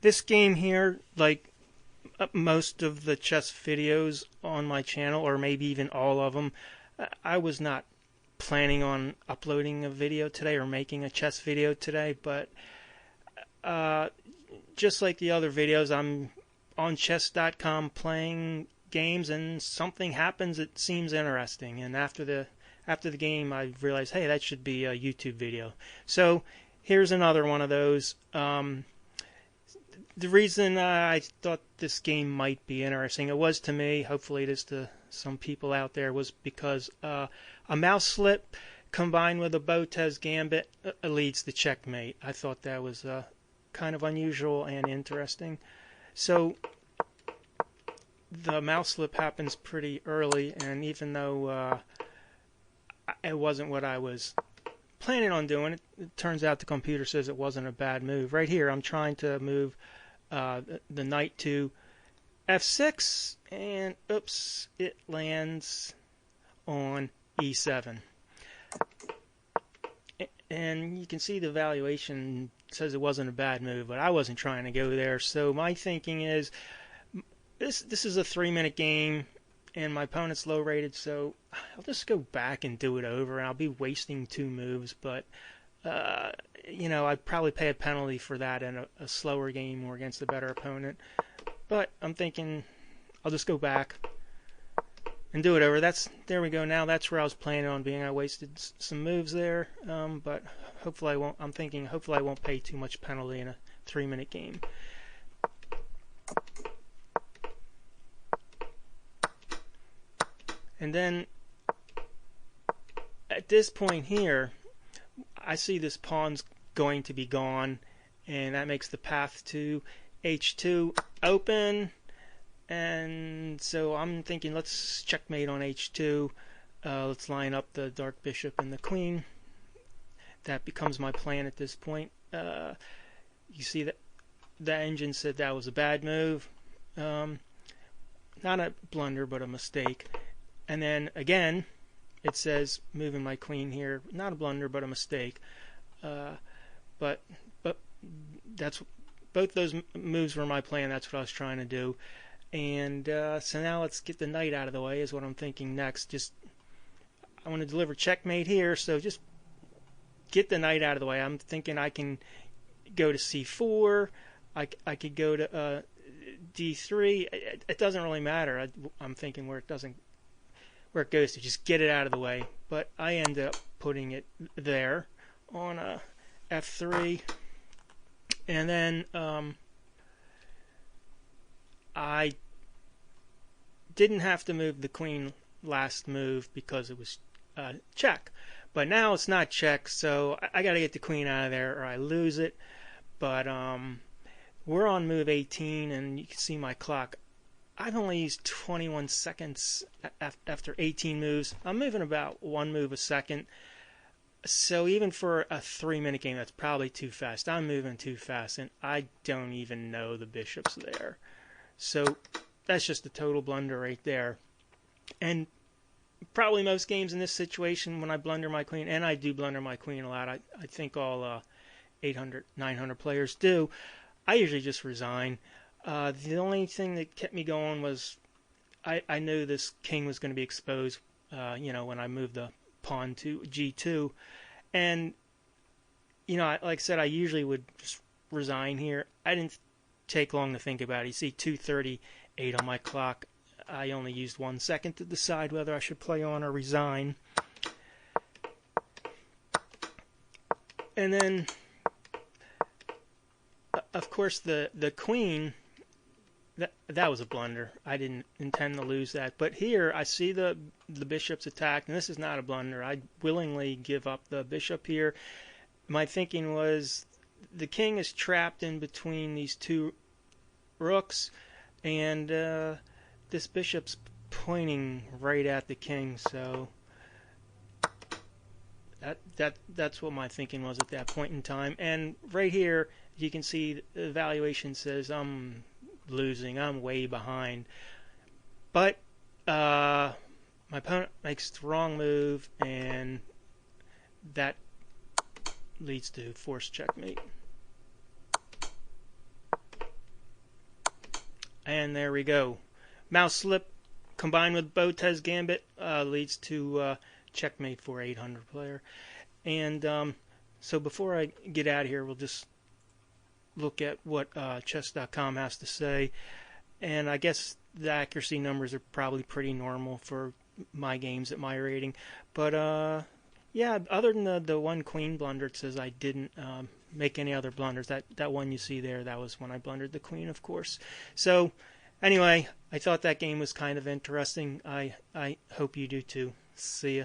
This game here, like most of the chess videos on my channel, or maybe even all of them, I was not planning on uploading a video today or making a chess video today, but uh, just like the other videos, I'm on chess.com playing games, and something happens that seems interesting, and after the game I realized, hey, that should be a YouTube video. So here's another one of those. The reason I thought this game might be interesting, it was to me, hopefully it is to some people out there, was because a mouse slip combined with a Botez Gambit leads to checkmate. I thought that was kind of unusual and interesting. So the mouse slip happens pretty early, and even though it wasn't what I was planning on doing, it turns out the computer says it wasn't a bad move. Right here, I'm trying to move the knight to f6, and oops, it lands on e7. And you can see the evaluation says it wasn't a bad move, but I wasn't trying to go there. So my thinking is, this is a 3-minute game, and my opponent's low rated, so I'll just go back and do it over, and I'll be wasting 2 moves, but I'd probably pay a penalty for that in a slower game or against a better opponent. But I'm thinking I'll just go back and do it over. There we go. Now that's where I was planning on being. I wasted some moves there, but hopefully I won't. I'm thinking hopefully I won't pay too much penalty in a 3-minute game. And then at this point here, I see this pawn's going to be gone, and that makes the path to h2 open. And so I'm thinking, let's checkmate on h2. Let's line up the dark bishop and the queen. That becomes my plan at this point. You see that the engine said that was a bad move. Not a blunder, but a mistake. And then again, it says moving my queen here, not a blunder, but a mistake. But that's both those moves were my plan. That's what I was trying to do. And so now let's get the knight out of the way is what I'm thinking next. I want to deliver checkmate here, so just get the knight out of the way. I'm thinking I can go to c4. I could go to d3. It doesn't really matter. I'm thinking where it goes to, just get it out of the way. But I end up putting it there on f3, and then I didn't have to move the queen last move because it was check. But now it's not check, so I got to get the queen out of there or I lose it. But we're on move 18, and you can see my clock. I've only used 21 seconds after 18 moves. I'm moving about 1 move a second. So even for a 3-minute game, that's probably too fast. I'm moving too fast, and I don't even know the bishop's there. So that's just a total blunder right there. And probably most games in this situation, when I blunder my queen, and I do blunder my queen a lot, I think all 800, 900 players do, I usually just resign. The only thing that kept me going was I knew this king was going to be exposed, when I moved the pawn to g2. And, like I said, I usually would just resign here. I didn't take long to think about it. You see 2:38 on my clock. I only used 1 second to decide whether I should play on or resign. And then, of course, the queen, that was a blunder. I didn't intend to lose that. But here, I see the bishop's attacked, and this is not a blunder. I'd willingly give up the bishop here. My thinking was the king is trapped in between these 2 rooks, and this bishop's pointing right at the king, so that's what my thinking was at that point in time. And right here, you can see the evaluation says I'm losing. I'm way behind. But my opponent makes the wrong move, and that leads to forced checkmate. And there we go. Mouse slip combined with Botez Gambit leads to checkmate for 800 player. And so before I get out of here, we'll just look at what chess.com has to say. And I guess the accuracy numbers are probably pretty normal for my games at my rating. But yeah, other than the one queen blunder, it says I didn't make any other blunders. That one you see there, that was when I blundered the queen, of course. So anyway, I thought that game was kind of interesting. I hope you do too. See ya.